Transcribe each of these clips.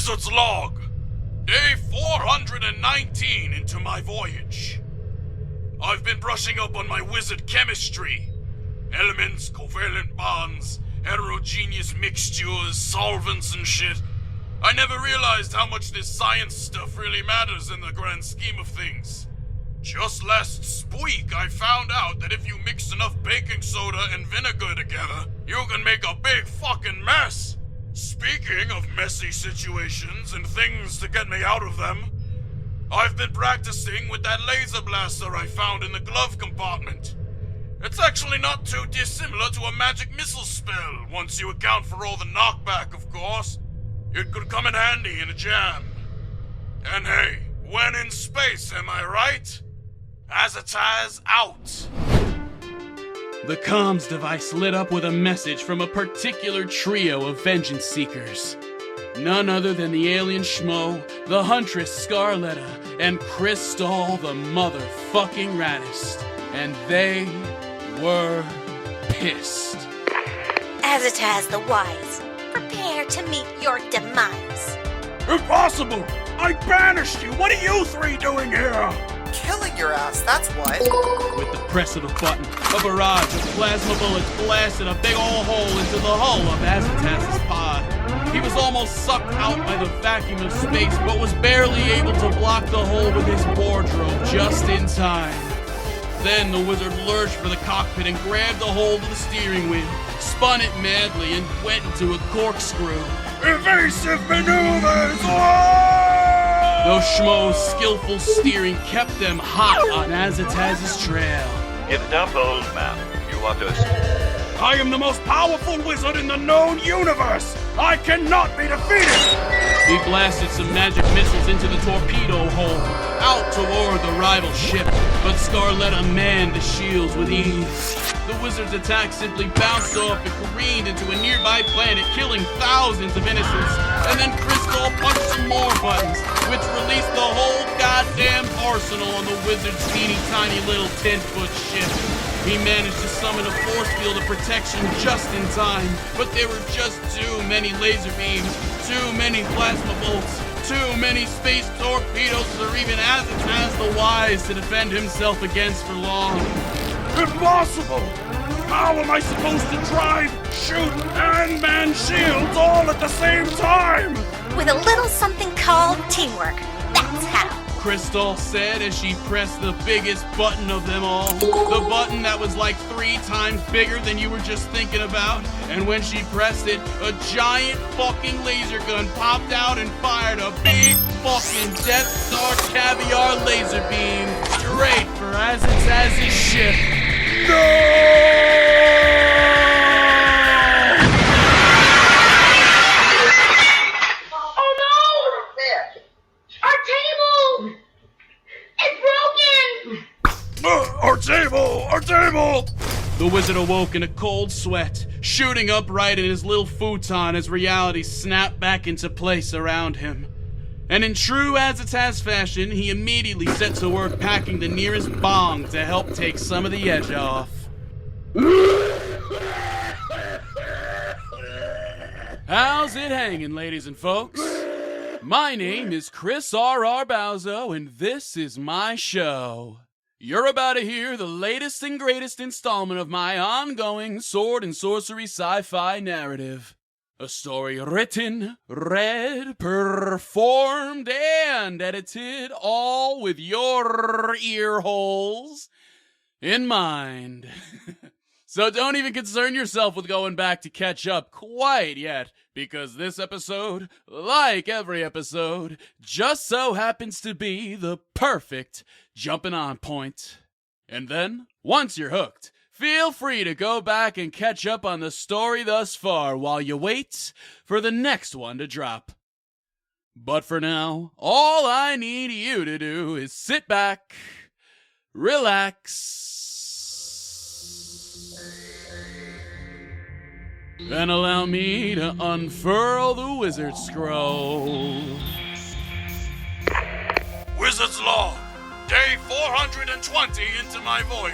Wizard's Log. Day 419 into my voyage. I've been brushing up on my wizard chemistry. Elements, covalent bonds, heterogeneous mixtures, solvents and shit. I never realized how much this science stuff really matters in the grand scheme of things. Just last week, I found out that if you mix enough baking soda and vinegar together, you can make a big fucking mess. Speaking of messy situations and things to get me out of them, I've been practicing with that laser blaster I found in the glove compartment. It's actually not too dissimilar to a magic missile spell, once you account for all the knockback, of course. It could come in handy in a jam. And hey, when in space, am I right? Azataz out. The comms device lit up with a message from a particular trio of vengeance seekers. None other than the alien schmo, the huntress Scarletta, and Crystal the motherfucking raddest. And they were pissed. Azataz the Wise, prepare to meet your demise. Impossible! I banished you! What are you three doing here? Killing your ass, that's what. With the press of a button, a barrage of plasma bullets blasted a big old hole into the hull of Azataz's pod. He was almost sucked out by the vacuum of space, but was barely able to block the hole with his wardrobe just in time. Then the wizard lurched for the cockpit and grabbed the hold of the steering wheel, spun it madly, and went into a corkscrew. Evasive maneuvers! Those schmoes' skillful steering kept them hot on Azataz's trail. It's not bold, ma'am. You want us? I am the most powerful wizard in the known universe! I cannot be defeated! He blasted some magic missiles into the torpedo hole, out toward the rival ship, but Scarletta manned the shields with ease. The wizard's attack simply bounced off and careened into a nearby planet, killing thousands of innocents, and then Crystal punched some more buttons, which released the whole goddamn arsenal on the wizard's teeny tiny little 10-foot ship. He managed to summon a force field of protection just in time, but there were just too many laser beams, too many plasma bolts, too many space torpedoes for even Azataz the Wise to defend himself against for long. Impossible! How am I supposed to drive, shoot, and man shields all at the same time? With a little something called teamwork. That's how. Crystal said as she pressed the biggest button of them all. The button that was like 3 times bigger than you were just thinking about. And when she pressed it, a giant fucking laser gun popped out and fired a big fucking Death Star caviar laser beam straight for Azataz's ship. No! Our table! The wizard awoke in a cold sweat, shooting upright in his little futon as reality snapped back into place around him. And in true Azataz fashion, he immediately set to work packing the nearest bong to help take some of the edge off. How's it hanging, ladies and folks? My name is Chris R.R. Bauzo, and this is my show. You're about to hear the latest and greatest installment of my ongoing sword and sorcery sci-fi narrative. A story written, read, performed, and edited, all with your ear holes in mind. So don't even concern yourself with going back to catch up quite yet, because this episode, like every episode, just so happens to be the perfect jumping on point. And then, once you're hooked, feel free to go back and catch up on the story thus far while you wait for the next one to drop. But for now, all I need you to do is sit back, relax, and allow me to unfurl the wizard scroll. Wizard's Log, day 420 into my voyage.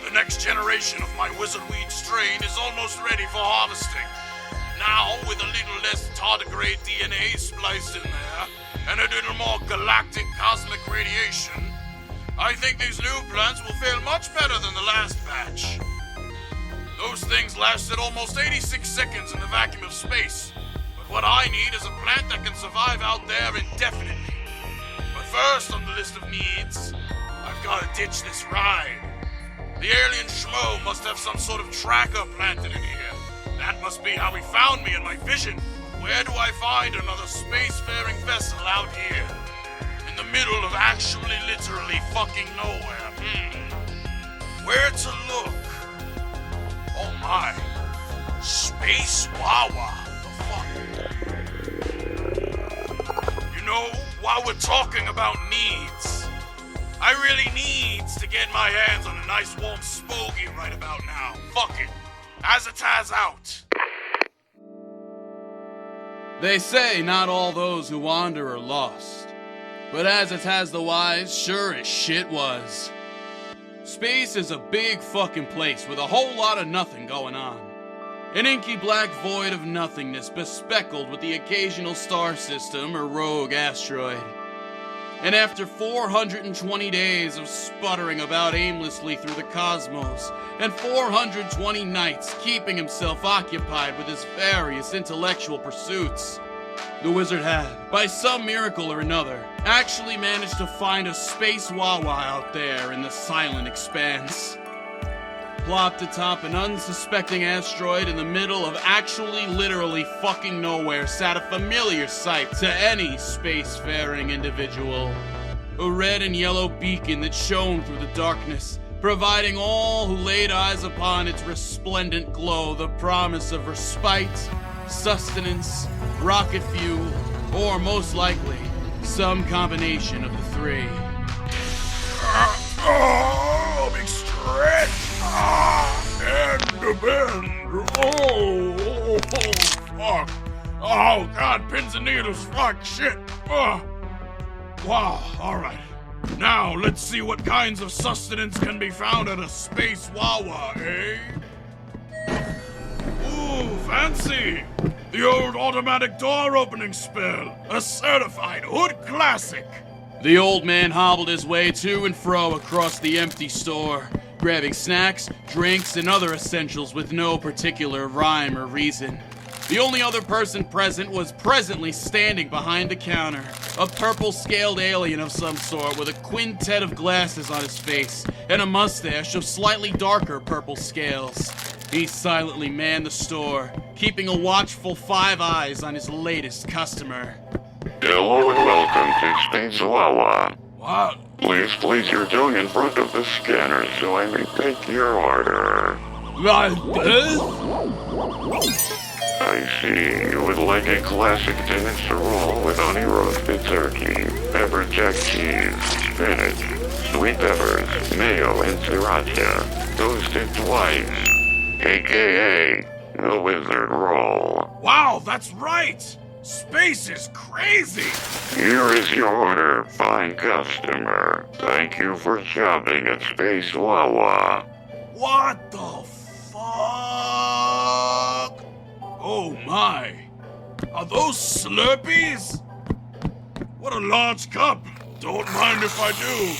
The next generation of my wizard weed strain is almost ready for harvesting. Now, with a little less tardigrade DNA spliced in there, and a little more galactic cosmic radiation, I think these new plants will fare much better than the last batch. Those things lasted almost 86 seconds in the vacuum of space, but what I need is a plant that can survive out there indefinitely. But first on the list of needs, I've got to ditch this ride. The alien schmo must have some sort of tracker planted in here. That must be how he found me in my vision. Where do I find another spacefaring vessel out here? In the middle of actually literally fucking nowhere. Where to look? Oh my. Space Wawa. The fuck? You know, while we're talking about needs, I really needs to get my hands on a nice warm spogie right about now. Fuck it. Azataz out. They say not all those who wander are lost, but Azataz the Wise sure as shit was. Space is a big fucking place with a whole lot of nothing going on. An inky black void of nothingness bespeckled with the occasional star system or rogue asteroid. And after 420 days of sputtering about aimlessly through the cosmos, and 420 nights keeping himself occupied with his various intellectual pursuits, the wizard had, by some miracle or another, actually managed to find a Space Wawa out there in the silent expanse. Plopped atop an unsuspecting asteroid in the middle of actually literally fucking nowhere sat a familiar sight to any spacefaring individual. A red and yellow beacon that shone through the darkness, providing all who laid eyes upon its resplendent glow the promise of respite, sustenance, rocket fuel, or most likely, some combination of the three. Big stretch. And the bend. Oh, fuck. Oh, God, pins and needles. Fuck, shit. Wow, alright. Now, let's see what kinds of sustenance can be found at a Space Wawa, eh? Ooh, fancy. The old automatic door opening spell. A certified hood classic. The old man hobbled his way to and fro across the empty store, grabbing snacks, drinks, and other essentials with no particular rhyme or reason. The only other person present was presently standing behind the counter, a purple-scaled alien of some sort with a quintet of glasses on his face and a mustache of slightly darker purple scales. He silently manned the store, keeping a watchful 5 eyes on his latest customer. Hello and welcome to Space Wawa. What? Please place your tongue in front of the scanner so I may take your order. Like this? I see. You would like a classic tennis roll with honey roasted turkey, pepper jack cheese, spinach, sweet peppers, mayo, and sriracha, toasted twice, aka the wizard roll. Wow, that's right! Space is crazy! Here is your order, fine customer. Thank you for shopping at Space Wawa. What the fuck? Oh my. Are those Slurpees? What a large cup. Don't mind if I do.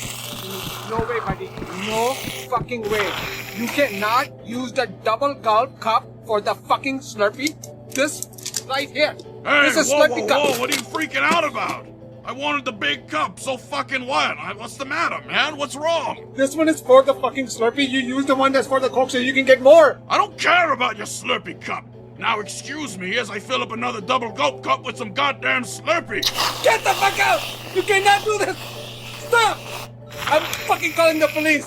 No way, buddy. No fucking way. You cannot use the double gulp cup for the fucking Slurpee. This right here. Hey, this is whoa, Slurpee whoa, cup. whoa, what are you freaking out about? I wanted the big cup, so fucking what? What's the matter, man? What's wrong? This one is for the fucking Slurpee. You use the one that's for the Coke so you can get more. I don't care about your Slurpee cup. Now excuse me as I fill up another double gulp cup with some goddamn Slurpee. Get the fuck out! You cannot do this! Stop! I'm fucking calling the police!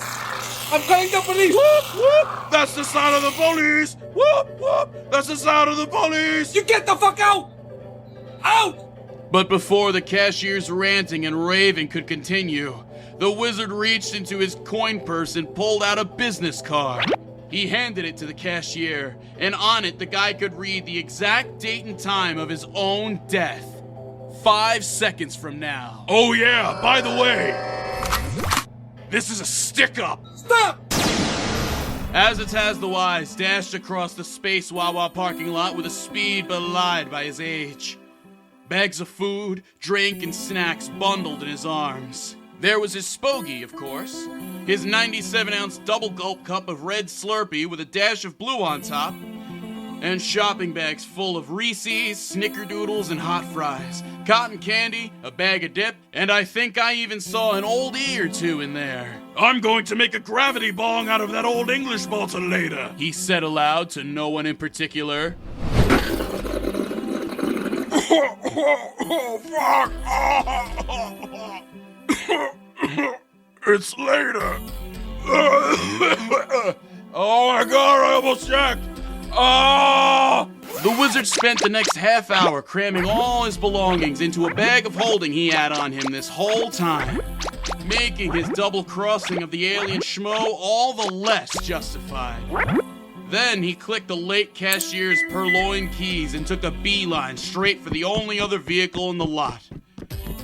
I'm calling the police! Whoop, whoop! That's the sound of the police! Whoop, whoop! That's the sound of the police! You get the fuck out! Out! But before the cashier's ranting and raving could continue, the wizard reached into his coin purse and pulled out a business card. He handed it to the cashier, and on it the guy could read the exact date and time of his own death. 5 seconds from now. Oh yeah, by the way, this is a stick-up. Stop! Azataz the Wise dashed across the Space Wawa parking lot with a speed belied by his age. Bags of food, drink, and snacks bundled in his arms. There was his Spogie, of course. His 97-ounce double gulp cup of red Slurpee with a dash of blue on top. And shopping bags full of Reese's, Snickerdoodles, and hot fries. Cotton candy, a bag of dip, and I think I even saw an old E or two in there. I'm going to make a gravity bong out of that old English malta later. He said aloud to no one in particular. Oh, fuck! It's later. Oh my god, I almost checked. The wizard spent the next half hour cramming all his belongings into a bag of holding he had on him this whole time, making his double crossing of the alien schmo all the less justified. Then he clicked the late cashier's purloined keys and took a beeline straight for the only other vehicle in the lot.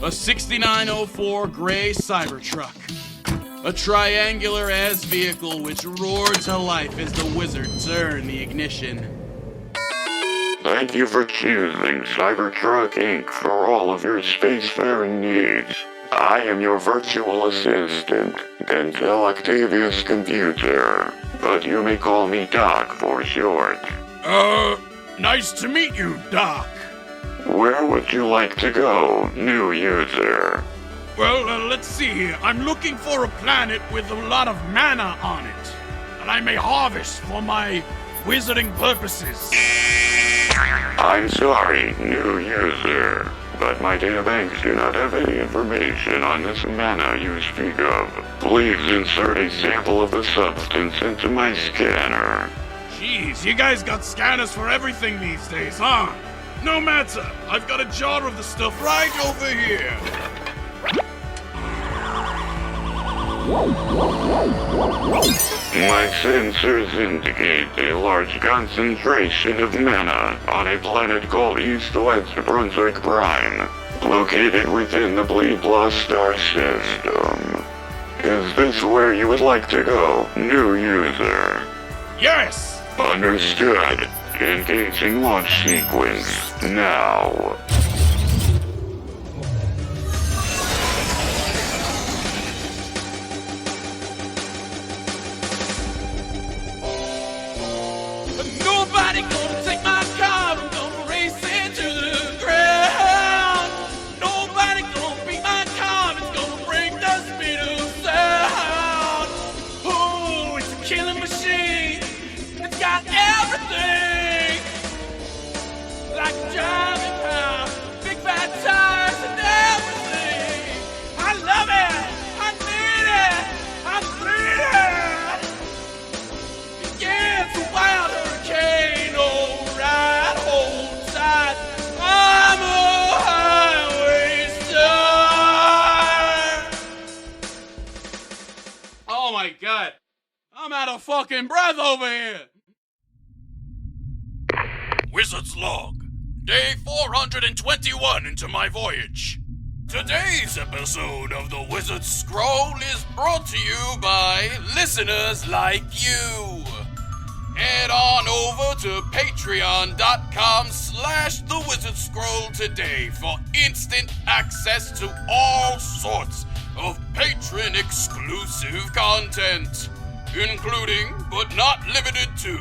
A 6904 gray Cybertruck. A triangular-ass vehicle which roared to life as the wizard turned the ignition. Thank you for choosing Cybertruck Inc. for all of your spacefaring needs. I am your virtual assistant, Denzel Octavius Computer, but you may call me Doc for short. Nice to meet you, Doc. Where would you like to go, new user? Well, let's see. I'm looking for a planet with a lot of mana on it, that I may harvest for my wizarding purposes. I'm sorry, new user, but my databanks do not have any information on this mana you speak of. Please insert a sample of the substance into my scanner. Jeez, you guys got scanners for everything these days, huh? No matter. I've got a jar of the stuff right over here. My sensors indicate a large concentration of mana on a planet called East-West Brunswick Prime, located within the Bleed Plus star system. Is this where you would like to go, new user? Yes! Understood. Engaging launch sequence now. Nobody gonna take my car, I'm gonna race into the ground. Nobody gonna beat my car, it's gonna break the speed of sound. Oh, it's a killing machine, it's got everything. Like a driving power, big fat tires and everything. I love it, I need it, I bleed it. Yeah, it's a wild hurricane, alright, hold tight. I'm a highway star. Oh my god, I'm out of fucking breath over here. Wizard's Log. Day 421 into my voyage. Today's episode of the Wizard's Scroll is brought to you by listeners like you. Head on over to patreon.com/thewizardscroll today for instant access to all sorts of patron-exclusive content, including, but not limited to,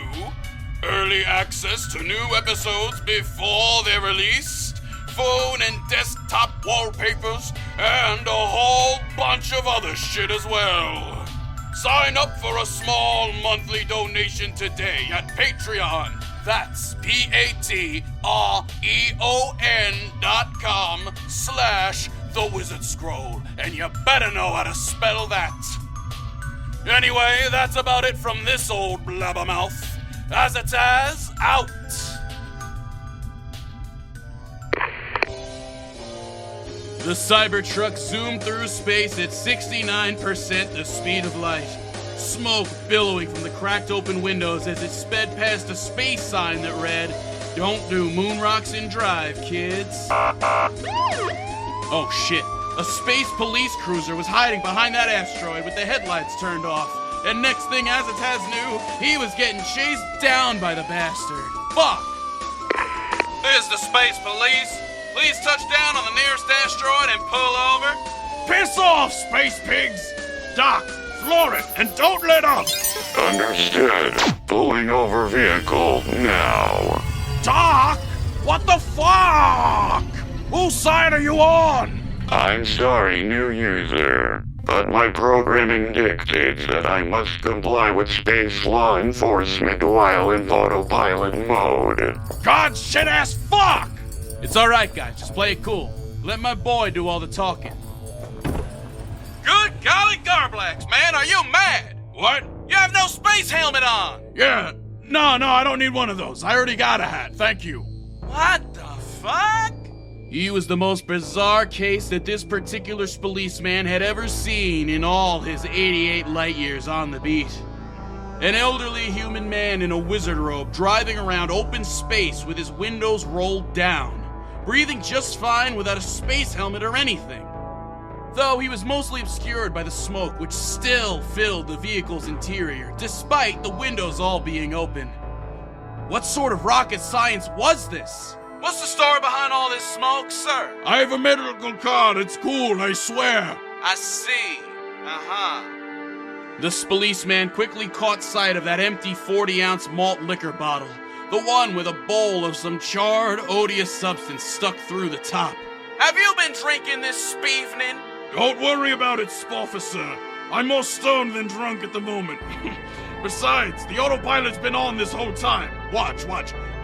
early access to new episodes before they're released, phone and desktop wallpapers, and a whole bunch of other shit as well. Sign up for a small monthly donation today at Patreon. That's patreon.com/thewizardscroll, and you better know how to spell that. Anyway, that's about it from this old blabbermouth. Azataz out. The Cybertruck zoomed through space at 69% the speed of light. Smoke billowing from the cracked open windows as it sped past a space sign that read, "Don't do moon rocks in drive, kids." Oh shit. A space police cruiser was hiding behind that asteroid with the headlights turned off. and next thing Azataz knew, he was getting chased down by the bastard. Fuck! This is the Space Police. Please touch down on the nearest asteroid and pull over. Piss off, space pigs! Doc, floor it, and don't let up! Understood. Pulling over vehicle now. Doc! What the fuck? Whose side are you on? I'm sorry, new user, but my programming dictates that I must comply with space law enforcement while in autopilot mode. God shit ass fuck! It's alright, guys. Just play it cool. Let my boy do all the talking. Good golly garblax, man, are you mad? What? You have no space helmet on. Yeah. No, I don't need one of those. I already got a hat, thank you. What the fuck? He was the most bizarre case that this particular policeman had ever seen in all his 88 light years on the beat. An elderly human man in a wizard robe driving around open space with his windows rolled down, breathing just fine without a space helmet or anything. Though he was mostly obscured by the smoke which still filled the vehicle's interior, despite the windows all being open. What sort of rocket science was this? What's the story behind all this smoke, sir? I have a medical card. It's cool, I swear. I see. Uh-huh. This policeman quickly caught sight of that empty 40-ounce malt liquor bottle, the one with a bowl of some charred, odious substance stuck through the top. Have you been drinking this evening? Don't worry about it, Spofficer. I'm more stoned than drunk at the moment. Besides, the autopilot's been on this whole time. Watch.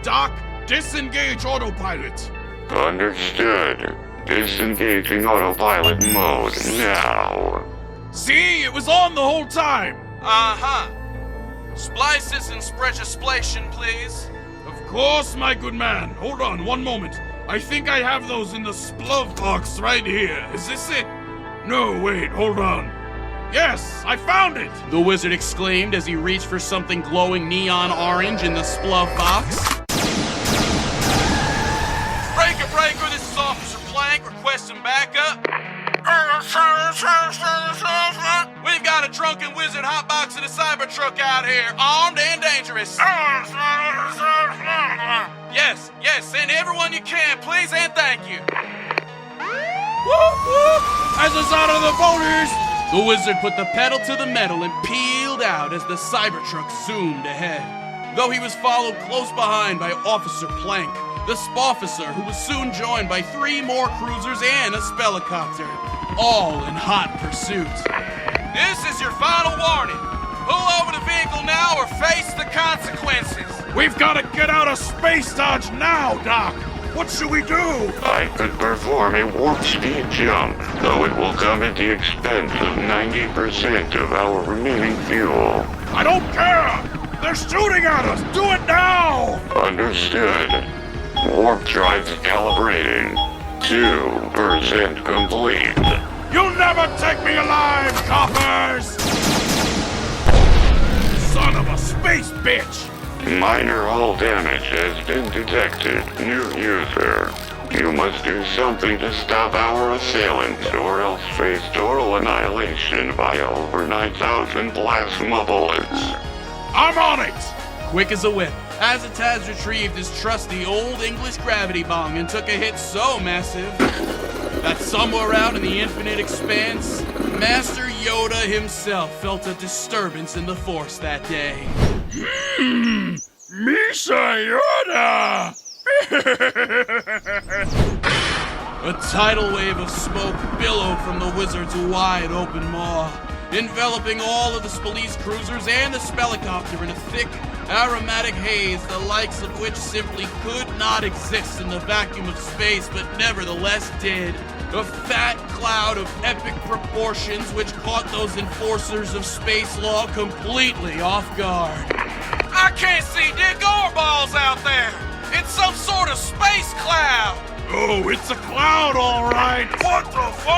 Doc, disengage autopilot. Understood. Disengaging autopilot mode now. See, it was on the whole time. Uh-huh. Splices and splation, please. Of course, my good man. Hold on, one moment. I think I have those in the splove box right here. Is this it? No, wait, hold on. Yes, I found it! The wizard exclaimed as he reached for something glowing neon orange in the splove box. Breaker, this is Officer Plank requesting backup. We've got a drunken wizard hotboxing a Cybertruck out here, armed and dangerous. Yes, send everyone you can, please and thank you. As us out of the police! The wizard put the pedal to the metal and peeled out as the Cybertruck zoomed ahead. Though he was followed close behind by Officer Plank, the Spofficer, who was soon joined by 3 more cruisers and a spellicopter, all in hot pursuit. This is your final warning. Pull over the vehicle now or face the consequences. We've got to get out of Space Dodge now, Doc! What should we do? I could perform a warp speed jump, though it will come at the expense of 90% of our remaining fuel. I don't care! They're shooting at us! Do it now! Understood. Warp drives calibrating. 2% complete. You'll never take me alive, coppers! Son of a space bitch! Minor hull damage has been detected. New user. You must do something to stop our assailants or else face total annihilation via over 9,000 plasma bullets. I'm on it! Quick as a whip, Azataz retrieved his trusty old English gravity bong and took a hit so massive that somewhere out in the infinite expanse, Master Yoda himself felt a disturbance in the Force that day. Misha Yoda! A tidal wave of smoke billowed from the wizard's wide open maw, enveloping all of the police cruisers and the spellicopter in a thick, aromatic haze, the likes of which simply could not exist in the vacuum of space, but nevertheless did. A fat cloud of epic proportions which caught those enforcers of space law completely off guard. I can't see dick or balls out there. It's some sort of space cloud. Oh, it's a cloud, all right. What the fuck?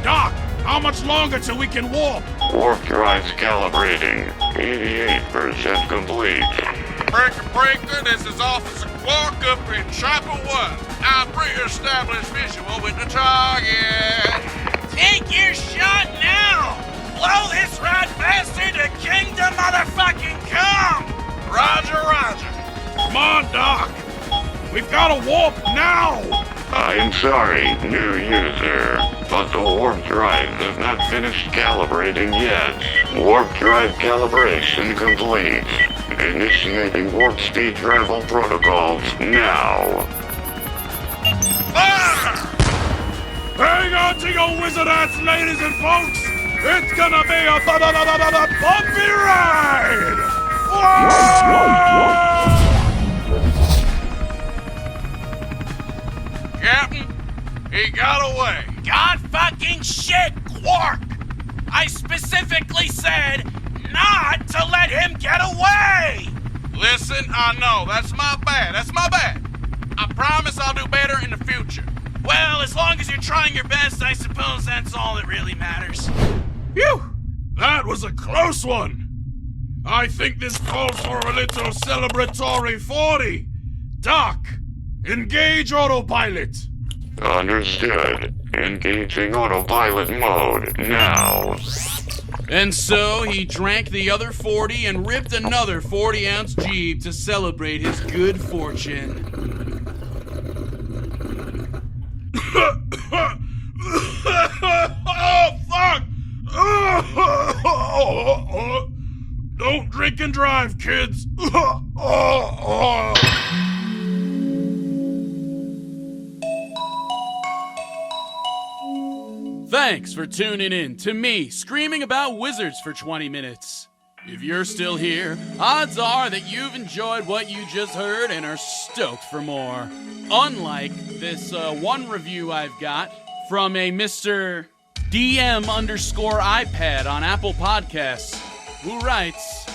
Doc, how much longer till we can warp? Warp drives calibrating. 88% complete. Breaker, this is Officer Quark up in Chopper 1. I'll pre-establish visual with the target. Take your shot now! Blow this rat bastard to kingdom motherfucking come! Roger, roger. Come on, Doc. We've got to warp now! I'm sorry, new user, but the warp drive has not finished calibrating yet. Warp drive calibration complete. Initiating warp speed travel protocols now. Ah! Hang on to your wizard ass, ladies and folks! It's gonna be a bumpy ride! Whoa! Captain, he got away. God fucking shit, Quark! I specifically said not to let him get away! Listen, I know, that's my bad. I promise I'll do better in the future. Well, as long as you're trying your best, I suppose that's all that really matters. Phew! That was a close one. I think this calls for a little celebratory 40. Doc, engage autopilot. Understood. Engaging autopilot mode now. And so he drank the other 40 and ripped another 40-ounce jeeb to celebrate his good fortune. Oh, fuck! Don't drink and drive, kids. Thanks for tuning in to me screaming about wizards for 20 minutes. If you're still here, odds are that you've enjoyed what you just heard and are stoked for more. Unlike this one review I've got from a Mr. DM_iPad on Apple Podcasts, who writes,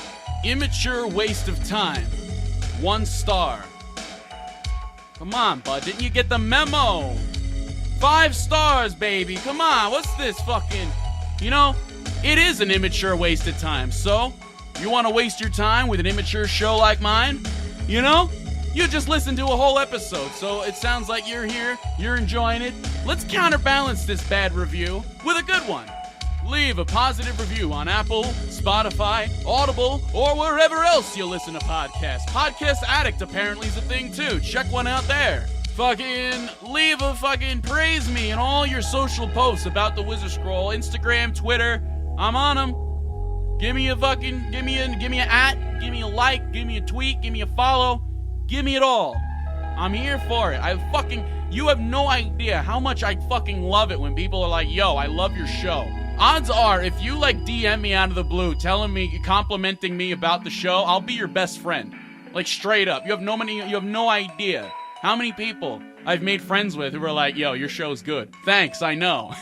immature waste of time, 1 star. Come on, bud, didn't you get the memo? 5 stars, baby, come on, what's this fucking... You know, it is an immature waste of time, so you want to waste your time with an immature show like mine? You know? You just listened to a whole episode, so it sounds like you're here, you're enjoying it. Let's counterbalance this bad review with a good one. Leave a positive review on Apple, Spotify, Audible, or wherever else you listen to podcasts. Podcast Addict apparently is a thing too. Check one out there. Fucking leave a fucking praise me in all your social posts about the Wizard Scroll, Instagram, Twitter. I'm on them. Give me a fucking, give me an at, give me a like, give me a tweet, give me a follow. Give me it all. I'm here for it. You have no idea how much I fucking love it when people are like, yo, I love your show. Odds are, if you like DM me out of the blue, complimenting me about the show, I'll be your best friend. Like straight up. You have no idea how many people I've made friends with who are like, yo, your show's good. Thanks, I know.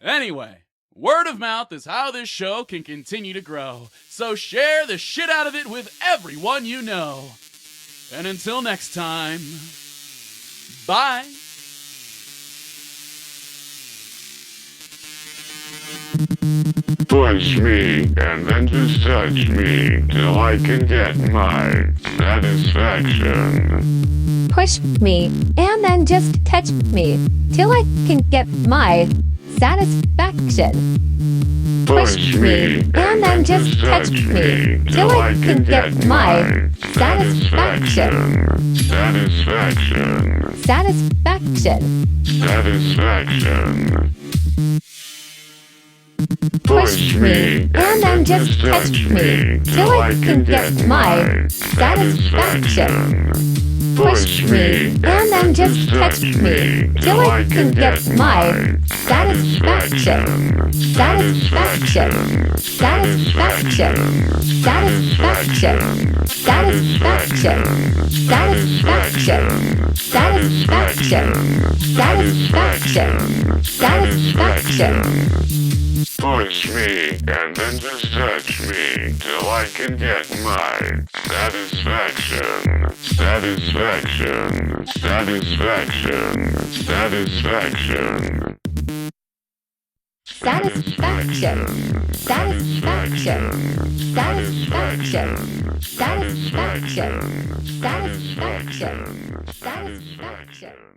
Anyway, word of mouth is how this show can continue to grow. So share the shit out of it with everyone you know. And until next time, bye. Push me, and then just touch me, till I can get my satisfaction. Push me, and then just touch me, till I can get my satisfaction. Push me, and then just touch me, till I can get my satisfaction. Satisfaction. Satisfaction. Satisfaction. Push me, and then just touch me, till I can get my satisfaction. Push me, and then just touch me, till I can get my satisfaction. Satisfaction. Satisfaction. Satisfaction. Satisfaction. Satisfaction. Satisfaction. Satisfaction. Satisfaction. Push me, and then just touch me, till I can get my satisfaction. Satisfaction. Satisfaction. Satisfaction. Satisfaction. Satisfaction. Satisfaction. Satisfaction. Satisfaction. Satisfaction.